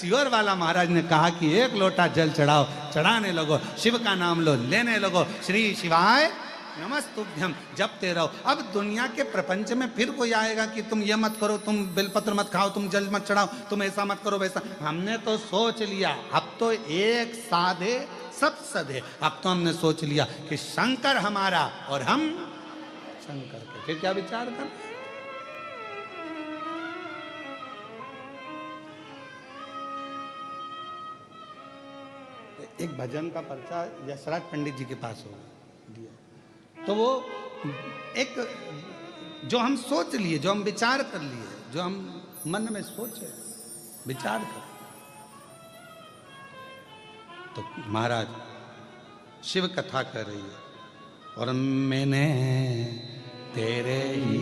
Sure वाला महाराज ने कहा कि एक लोटा जल चढ़ाओ, चढ़ाने लगो, शिव का नाम लो, लेने लगो, श्री शिवाय नमस्तुभ्यम जपते रहो। अब दुनिया के प्रपंच में फिर कोई आएगा कि तुम ये मत करो, तुम बेलपत्र मत खाओ, तुम जल मत चढ़ाओ, तुम ऐसा मत करो वैसा। हमने तो सोच लिया, अब तो एक साधे सब सधे। अब तो हमने सोच लिया कि शंकर हमारा और हम शंकर के, फिर क्या विचार कर। एक भजन का पर्चा यशराज पंडित जी के पास हो दिया, तो वो एक जो हम सोच लिए, जो हम विचार कर लिए, जो हम मन में सोचे विचार कर, तो महाराज शिव कथा कर रही है और मैंने तेरे ही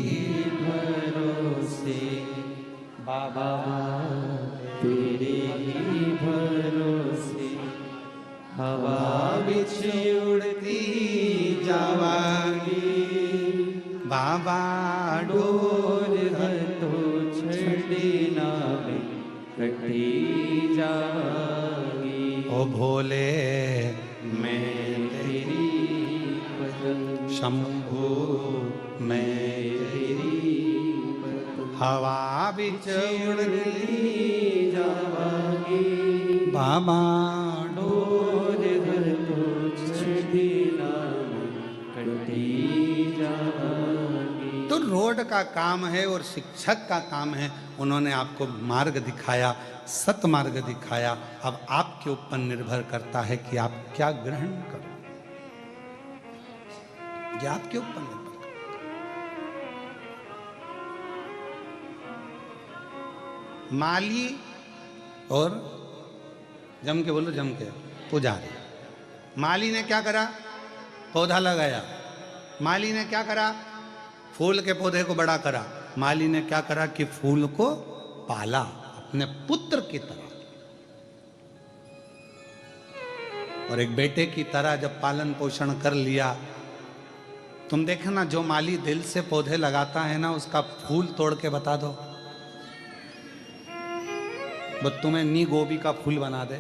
भरोसे बाबा, तेरे ही भरोसे हवा बिछ उड़ती जावांगी, बाबा डोर है तो छड़ी ना कटी जावांगी। ओ भोले मैं तेरी शंभू, मैं तेरी हवा बिछ उड़ती जावांगी, बाबा डोर घर तो छड़ी ना कटी जावांगी। तो रोड का काम है और शिक्षक का काम है, उन्होंने आपको मार्ग दिखाया, सतमार्ग दिखाया। अब आपके ऊपर निर्भर करता है कि आप क्या ग्रहण करो, ये आपके ऊपर निर्भर करता है। माली और जम के बोलो, जम के पुजारी। माली ने क्या करा, पौधा लगाया। माली ने क्या करा, फूल के पौधे को बड़ा करा। माली ने क्या करा कि फूल को पाला अपने पुत्र की तरह, और एक बेटे की तरह जब पालन पोषण कर लिया। तुम देखना, जो माली दिल से पौधे लगाता है ना, उसका फूल तोड़ के बता दो, वो तुम्हें नी गोभी का फूल बना दे,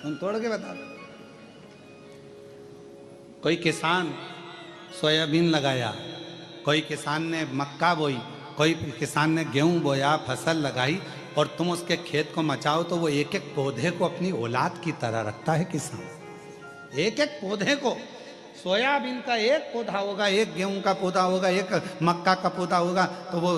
तुम तोड़ के बता दो। कोई किसान सोयाबीन लगाया, कोई किसान ने मक्का बोई, कोई किसान ने गेहूं बोया, फसल लगाई, और तुम उसके खेत को मचाओ तो वो एक एक पौधे को अपनी औलाद की तरह रखता है किसान। एक एक पौधे को, सोयाबीन का एक पौधा होगा, एक गेहूं का पौधा होगा, एक मक्का का पौधा होगा, तो वो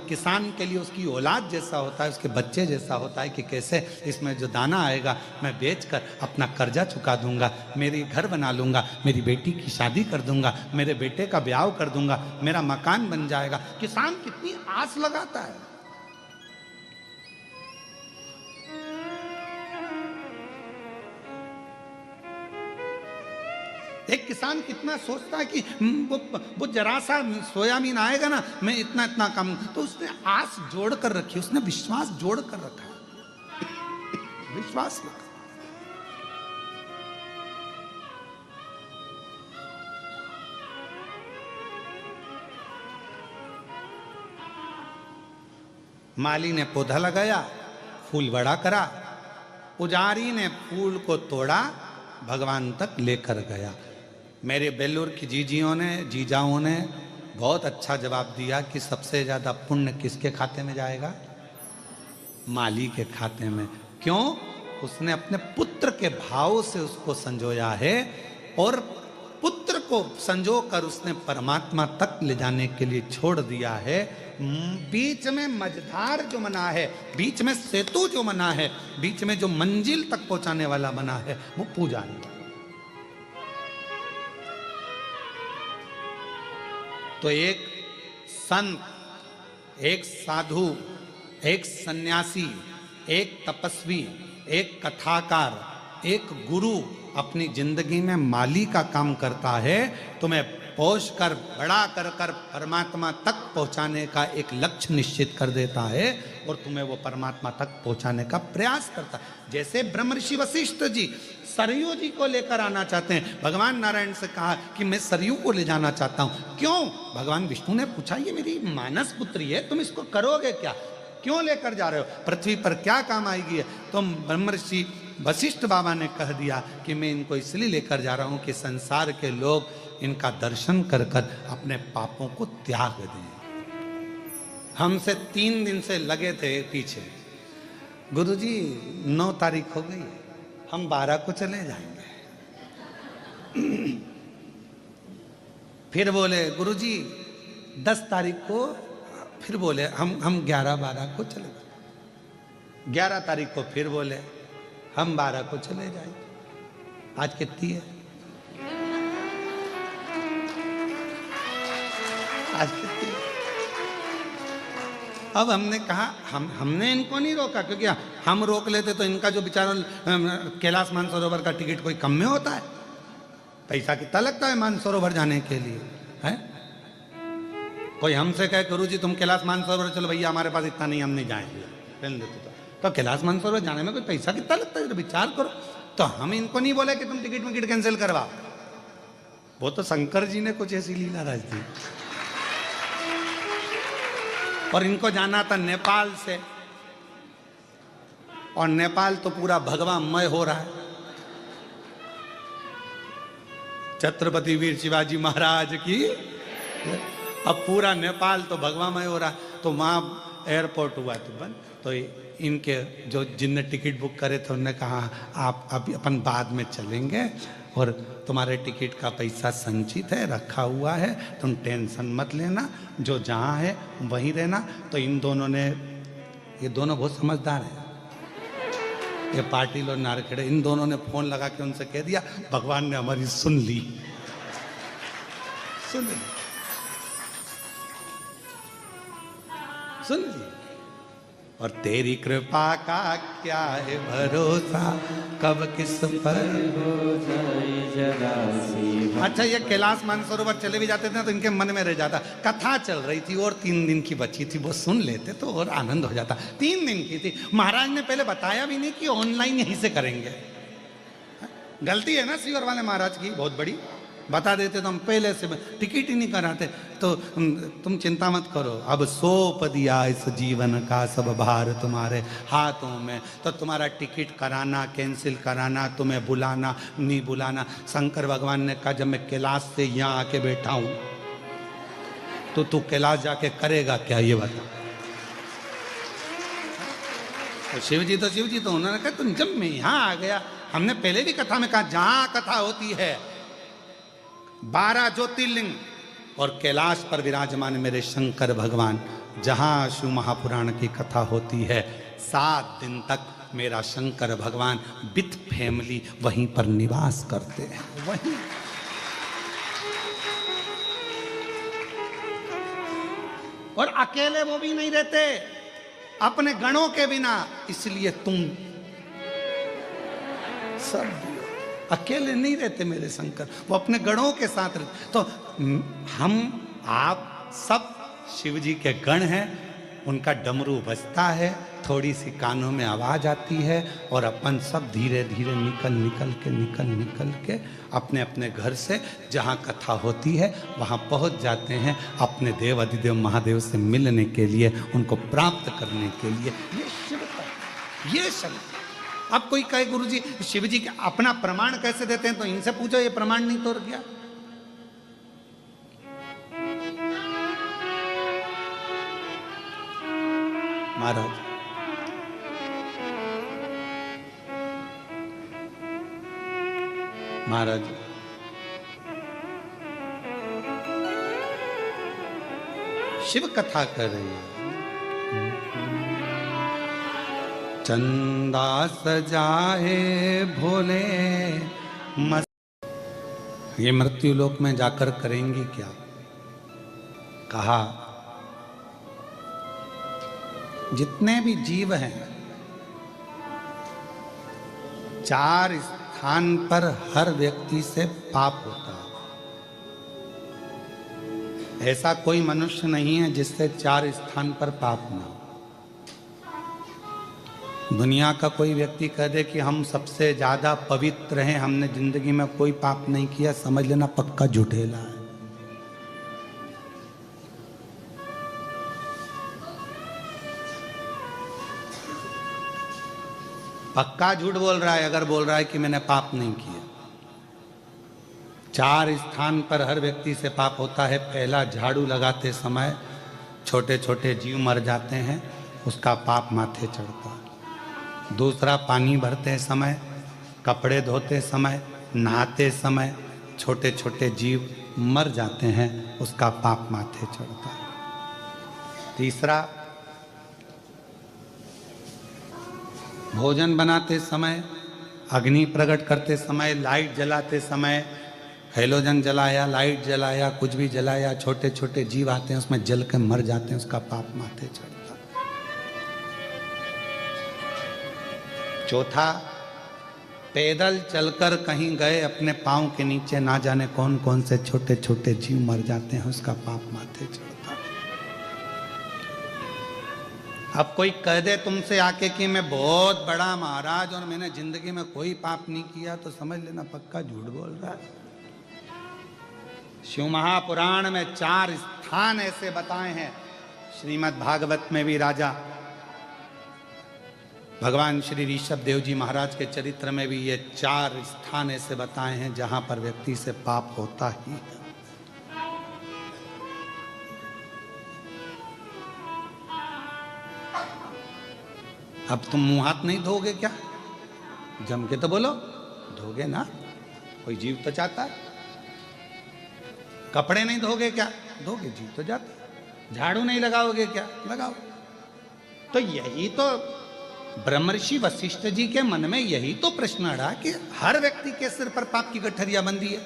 किसान के लिए उसकी औलाद जैसा होता है, उसके बच्चे जैसा होता है कि कैसे इसमें जो दाना आएगा मैं बेचकर अपना कर्जा चुका दूंगा, मेरी घर बना लूंगा, मेरी बेटी की शादी कर दूंगा, मेरे बेटे का ब्याह कर दूंगा, मेरा मकान बन जाएगा। किसान कितनी आस लगाता है। एक किसान कितना सोचता है कि वो जरा सा सोयाबीन आएगा ना, मैं इतना इतना कम, तो उसने आस जोड़ कर रखी, उसने विश्वास जोड़ कर रखा, विश्वास रखा। माली ने पौधा लगाया, फूल बड़ा करा, पुजारी ने फूल को तोड़ा, भगवान तक लेकर गया। मेरे बेल्लूर की जीजाओं ने बहुत अच्छा जवाब दिया कि सबसे ज़्यादा पुण्य किसके खाते में जाएगा, माली के खाते में। क्यों? उसने अपने पुत्र के भाव से उसको संजोया है, और पुत्र को संजो कर उसने परमात्मा तक ले जाने के लिए छोड़ दिया है। बीच में मझधार जो बना है, बीच में सेतु जो बना है, बीच में जो मंजिल तक पहुंचाने वाला बना है, वो पुजारी। तो एक संत, एक साधु, एक सन्यासी, एक तपस्वी, एक कथाकार, एक गुरु अपनी जिंदगी में माली का काम करता है, तुम्हें पोष कर बड़ा कर कर परमात्मा तक पहुंचाने का एक लक्ष्य निश्चित कर देता है, और तुम्हें वो परमात्मा तक पहुंचाने का प्रयास करता है। जैसे ब्रह्मर्षि वशिष्ठ जी सरयू जी को लेकर आना चाहते हैं, भगवान नारायण से कहा कि मैं सरयू को ले जाना चाहता हूं। क्यों? भगवान विष्णु ने पूछा, ये मेरी मानस पुत्री है, तुम इसको करोगे क्या? क्यों लेकर जा रहे हो, पृथ्वी पर क्या काम आएगी है? तो ब्रह्मर्षि वशिष्ठ बाबा ने कह दिया कि मैं इनको इसलिए लेकर जा रहा हूं कि संसार के लोग इनका दर्शन कर कर अपने पापों को त्याग दें। हमसे 3 दिन से लगे थे पीछे, गुरुजी 9 तारीख हो गई, हम 12 को चले जाएंगे। फिर बोले गुरुजी 10 तारीख को, फिर बोले हम 11-12 को चले जाएंगे। 11 तारीख को फिर बोले हम 12 को चले जाएंगे। आज कितनी है? आज कितनी है? अब हमने कहा हमने इनको नहीं रोका, क्योंकि हम रोक लेते तो इनका जो बेचारा कैलाश मानसरोवर का टिकट कोई कम में होता है? पैसा कितना लगता है मानसरोवर जाने के लिए है? कोई हमसे कहे गुरुजी तुम कैलाश मानसरोवर चलो, भैया हमारे पास इतना नहीं, हम नहीं जाएंगे। तो कैलाश मानसरोवर जाने में कोई पैसा कितना लगता है, विचार करो। तो हम इनको नहीं बोले कि तुम टिकट कैंसिल करवा, वो तो शंकर जी ने कुछ ऐसी लीला रच दी। और इनको जाना था नेपाल से, और नेपाल तो पूरा भगवामय हो रहा है। छत्रपति वीर शिवाजी महाराज की, अब पूरा नेपाल तो भगवामय हो रहा है। तो वहाँ एयरपोर्ट हुआ तो बंद, तो इनके जो जिनने टिकट बुक करे थे उन्होंने कहा आप अभी अपन बाद में चलेंगे और तुम्हारे टिकट का पैसा संचित है, रखा हुआ है, तुम टेंशन मत लेना, जो जहाँ है वहीं रहना। तो इन दोनों ने, ये दोनों बहुत समझदार हैं, ये पाटिल और नारखेड़े, इन दोनों ने फोन लगा के उनसे कह दिया भगवान ने हमारी सुन ली, सुन ली, सुन ली। और तेरी कृपा का क्या है भरोसा, कब किस पर हो जाए जरा सी। अच्छा, ये कैलाश मानसरोवर चले भी जाते थे तो इनके मन में रह जाता, कथा चल रही थी और 3 दिन की बची थी, वो सुन लेते तो और आनंद हो जाता। 3 दिन की थी, महाराज ने पहले बताया भी नहीं कि ऑनलाइन यहीं से करेंगे। गलती है ना सीवर वाले महाराज की बहुत बड़ी, बता देते तो हम पहले से टिकट ही नहीं कराते। तो तुम चिंता मत करो, अब सौंप दिया इस जीवन का सब भार तुम्हारे हाथों में। तो तुम्हारा टिकट कराना, कैंसिल कराना, तुम्हें बुलाना, नहीं बुलाना, शंकर भगवान ने कहा जब मैं कैलाश से यहाँ आके बैठा हूँ तो तू कैलाश जाके करेगा क्या, ये बता। तो शिव जी तो उन्होंने कहा तुम जब मैं यहाँ आ गया, हमने पहले भी कथा में कहा जहाँ कथा होती है 12 ज्योतिर्लिंग और कैलाश पर विराजमान मेरे शंकर भगवान, जहां शिव महापुराण की कथा होती है 7 दिन तक मेरा शंकर भगवान विथ फैमिली वहीं पर निवास करते हैं, वहीं। और अकेले वो भी नहीं रहते, अपने गणों के बिना, इसलिए तुम सब अकेले नहीं रहते मेरे शंकर, वो अपने गणों के साथ रहते। तो हम आप सब शिव जी के गण हैं, उनका डमरू बजता है, थोड़ी सी कानों में आवाज आती है और अपन सब धीरे धीरे निकल के अपने अपने घर से जहाँ कथा होती है वहाँ पहुँच जाते हैं, अपने देव अधिदेव महादेव से मिलने के लिए, उनको प्राप्त करने के लिए। ये शिव का, ये शक्ति। अब कोई कहे गुरुजी शिव जी अपना प्रमाण कैसे देते हैं, तो इनसे पूछो, ये प्रमाण नहीं तोड़ गया। महाराज महाराज शिव कथा कर रही है। चंदा सजाए भोले ये मृत्यु लोक में जाकर करेंगे क्या? कहा जितने भी जीव हैं 4 स्थान पर हर व्यक्ति से पाप होता है। ऐसा कोई मनुष्य नहीं है जिससे 4 स्थान पर पाप ना हो। दुनिया का कोई व्यक्ति कह दे कि हम सबसे ज्यादा पवित्र हैं, हमने जिंदगी में कोई पाप नहीं किया, समझ लेना पक्का झूठेला है। पक्का झूठ बोल रहा है अगर बोल रहा है कि मैंने पाप नहीं किया। 4 स्थान पर हर व्यक्ति से पाप होता है। पहला, झाड़ू लगाते समय छोटे छोटे जीव मर जाते हैं, उसका पाप माथे चढ़ता है। दूसरा, पानी भरते समय, कपड़े धोते समय, नहाते समय छोटे छोटे जीव मर जाते हैं, उसका पाप माथे चढ़ता है। तीसरा, भोजन बनाते समय, अग्नि प्रकट करते समय, लाइट जलाते समय, हेलोजन जलाया, लाइट जलाया, कुछ भी जलाया, छोटे छोटे जीव आते हैं उसमें जल के मर जाते हैं, उसका पाप माथे चढ़ता है। चौथा, पैदल चलकर कहीं गए, अपने पांव के नीचे ना जाने कौन कौन से छोटे छोटे जीव मर जाते हैं, उसका पाप माथे चढ़ता है। अब कोई कह दे तुमसे आके कि मैं बहुत बड़ा महाराज और मैंने जिंदगी में कोई पाप नहीं किया, तो समझ लेना पक्का झूठ बोल रहा है। शिव महापुराण में 4 स्थान ऐसे बताए हैं, श्रीमद् भागवत में भी राजा भगवान श्री ऋषभ देव जी महाराज के चरित्र में भी ये 4 स्थान ऐसे बताए हैं जहां पर व्यक्ति से पाप होता ही है। अब तुम मुंह हाथ नहीं धोगे क्या? जम के तो बोलो, धोगे ना, कोई जीव तो चाहता है। कपड़े नहीं धोगे क्या? धोगे, जीव तो जाता। झाड़ू नहीं लगाओगे क्या? लगाओ। तो यही तो ब्रह्मर्षि वशिष्ठ जी के मन में यही तो प्रश्न अड़ा कि हर व्यक्ति के सिर पर पाप की गठरिया बंधी है,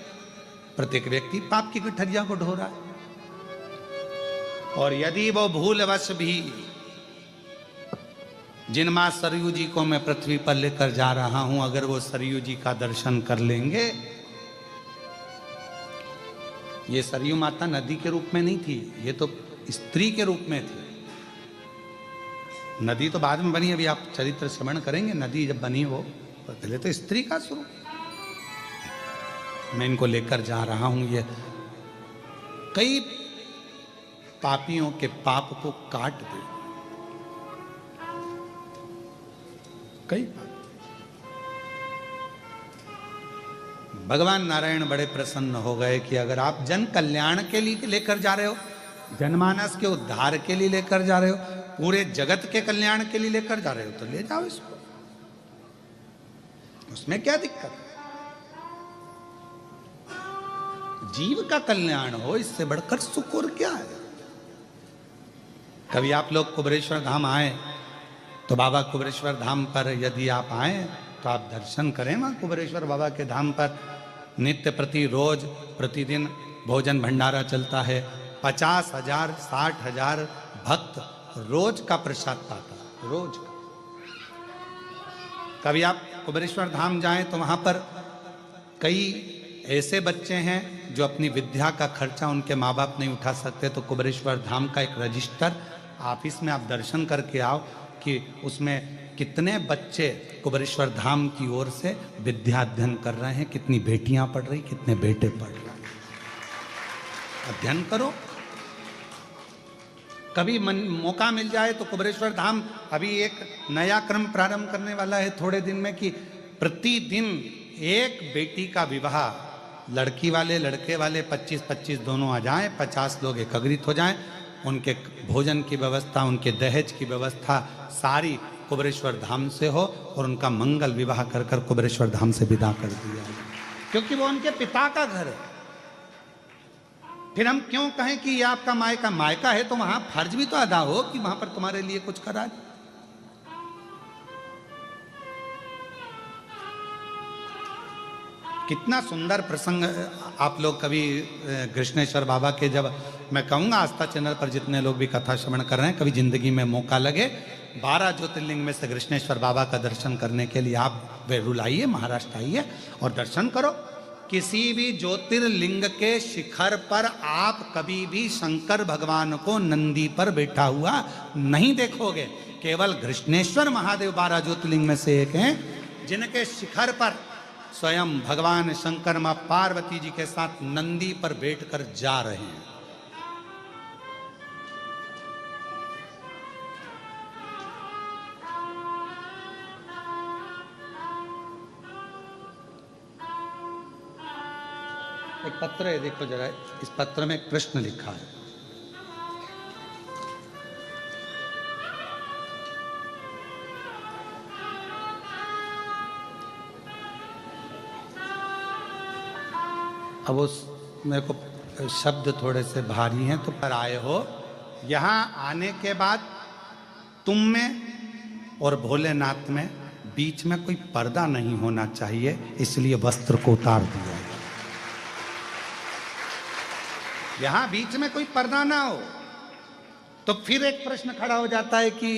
प्रत्येक व्यक्ति पाप की गठरिया को ढो रहा है। और यदि वो भूलवश भी जिन मां सरयू जी को मैं पृथ्वी पर लेकर जा रहा हूं, अगर वो सरयू जी का दर्शन कर लेंगे, ये सरयू माता नदी के रूप में नहीं थी, ये तो स्त्री के रूप में थी। नदी तो बाद में बनी, अभी आप चरित्र श्रवण करेंगे, नदी जब बनी वो पहले तो स्त्री का स्वरूप। मैं इनको लेकर जा रहा हूं, ये कई पापियों के पाप को काट दे, कई। भगवान नारायण बड़े प्रसन्न हो गए कि अगर आप जन कल्याण के लिए लेकर जा रहे हो, जनमानस के उद्धार के लिए लेकर जा रहे हो, पूरे जगत के कल्याण के लिए लेकर जा रहे हो, तो ले जाओ इसको, उसमें क्या दिक्कत? जीव का कल्याण हो, इससे बढ़कर सुख और क्या है? कभी आप लोग कुबेरेश्वर धाम आए तो बाबा कुबेरेश्वर धाम पर यदि आप आए तो आप दर्शन करें। वहां कुबेरेश्वर बाबा के धाम पर नित्य प्रति रोज प्रतिदिन भोजन भंडारा चलता है। 50,000 60,000 भक्त रोज का प्रसाद पाता, रोज का। कभी आप कुबेरेश्वर धाम जाएं तो वहां पर कई ऐसे बच्चे हैं जो अपनी विद्या का खर्चा उनके माँ बाप नहीं उठा सकते, तो कुबेरेश्वर धाम का एक रजिस्टर ऑफिस में आप दर्शन करके आओ कि उसमें कितने बच्चे कुबेरेश्वर धाम की ओर से विद्या अध्ययन कर रहे हैं, कितनी बेटियां पढ़ रही, कितने बेटे पढ़ रहे हैं। अध्ययन करो। कभी मौका मिल जाए तो कुबेरेश्वर धाम अभी एक नया क्रम प्रारंभ करने वाला है थोड़े दिन में, कि प्रतिदिन एक बेटी का विवाह, लड़की वाले लड़के वाले 25-25 दोनों आ जाएं, 50 लोग एकत्रित हो जाएं, उनके भोजन की व्यवस्था, उनके दहेज की व्यवस्था सारी कुबेरेश्वर धाम से हो और उनका मंगल विवाह कर कर कुबेरेश्वर धाम से विदा कर दिया, क्योंकि वो उनके पिता का घर है। फिर हम क्यों कहें कि ये आपका मायका? मायका है तो वहां फर्ज भी तो अदा हो कि वहां पर तुम्हारे लिए कुछ करा जाए। कितना सुंदर प्रसंग। आप लोग कभी कृष्णेश्वर बाबा के, जब मैं कहूँगा आस्था चैनल पर जितने लोग भी कथा श्रवण कर रहे हैं, कभी जिंदगी में मौका लगे, 12 ज्योतिर्लिंग में से कृष्णेश्वर बाबा का दर्शन करने के लिए आप वेरुल आइए, महाराष्ट्र आइए और दर्शन करो। किसी भी ज्योतिर्लिंग के शिखर पर आप कभी भी शंकर भगवान को नंदी पर बैठा हुआ नहीं देखोगे। केवल कृष्णेश्वर महादेव 12 ज्योतिर्लिंग में से एक हैं जिनके शिखर पर स्वयं भगवान शंकर मां पार्वती जी के साथ नंदी पर बैठकर जा रहे हैं। एक पत्र है, देखो जरा, इस पत्र में एक प्रश्न लिखा है। अब उस मेरे को शब्द थोड़े से भारी हैं, तो पर आए हो, यहां आने के बाद तुम में और भोलेनाथ में बीच में कोई पर्दा नहीं होना चाहिए, इसलिए वस्त्र को उतार दिया है। यहां बीच में कोई पर्दा ना हो। तो फिर एक प्रश्न खड़ा हो जाता है कि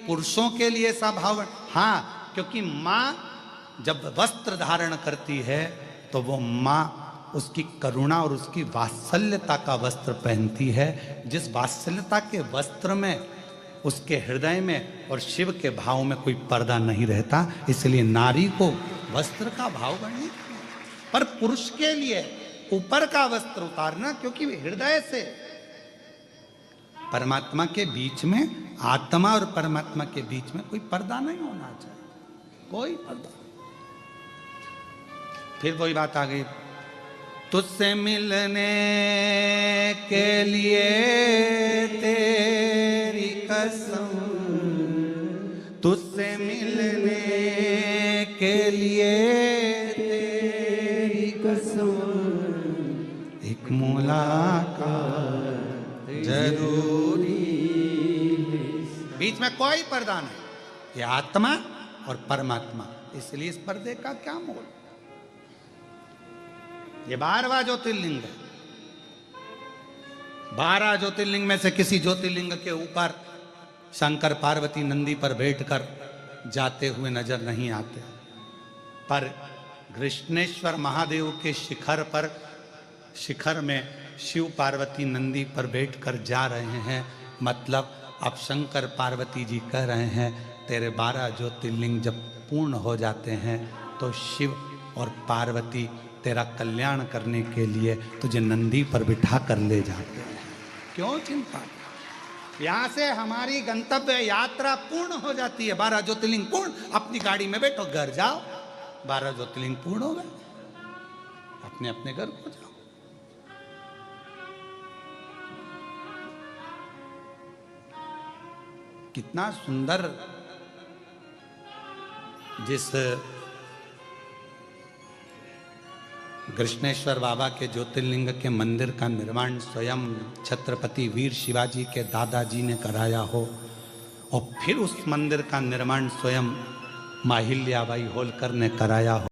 पुरुषों के लिए ऐसा भाव? हाँ, क्योंकि मां जब वस्त्र धारण करती है तो वो मां उसकी करुणा और उसकी वात्सल्यता का वस्त्र पहनती है। जिस वात्सल्यता के वस्त्र में उसके हृदय में और शिव के भाव में कोई पर्दा नहीं रहता, इसलिए नारी को वस्त्र का भाव करनी। पर पुरुष के लिए ऊपर का वस्त्र उतारना, क्योंकि हृदय से परमात्मा के बीच में, आत्मा और परमात्मा के बीच में कोई पर्दा नहीं होना चाहिए, कोई पर्दा। फिर वही बात आ गई, तुझसे मिलने के लिए तेरी कसम, तुझसे मिलने के लिए तेरी कसम, एक मुलाकात जरूरी। बीच में कोई पर्दा नहीं, ये आत्मा और परमात्मा, इसलिए इस पर्दे का क्या मोल। ये 12वां ज्योतिर्लिंग है। 12 ज्योतिर्लिंग में से किसी ज्योतिर्लिंग के ऊपर शंकर पार्वती नंदी पर बैठकर जाते हुए नजर नहीं आते, पर कृष्णेश्वर महादेव के शिखर में शिव पार्वती नंदी पर बैठकर जा रहे हैं। मतलब अब शंकर पार्वती जी कह रहे हैं, तेरे 12 ज्योतिर्लिंग जब पूर्ण हो जाते हैं तो शिव और पार्वती तेरा कल्याण करने के लिए तुझे नंदी पर बिठा कर ले जाते हैं। क्यों चिंता? यहां से हमारी गंतव्य यात्रा पूर्ण हो जाती है। 12 ज्योतिर्लिंग पूर्ण, अपनी गाड़ी में बैठो, घर जाओ। 12 ज्योतिर्लिंग पूर्ण हो गए, अपने अपने घर को जाओ। कितना सुंदर, जिस कृष्णेश्वर बाबा के ज्योतिर्लिंग के मंदिर का निर्माण स्वयं छत्रपति वीर शिवाजी के दादाजी ने कराया हो, और फिर उस मंदिर का निर्माण स्वयं माहिल्याबाई होलकर ने कराया हो,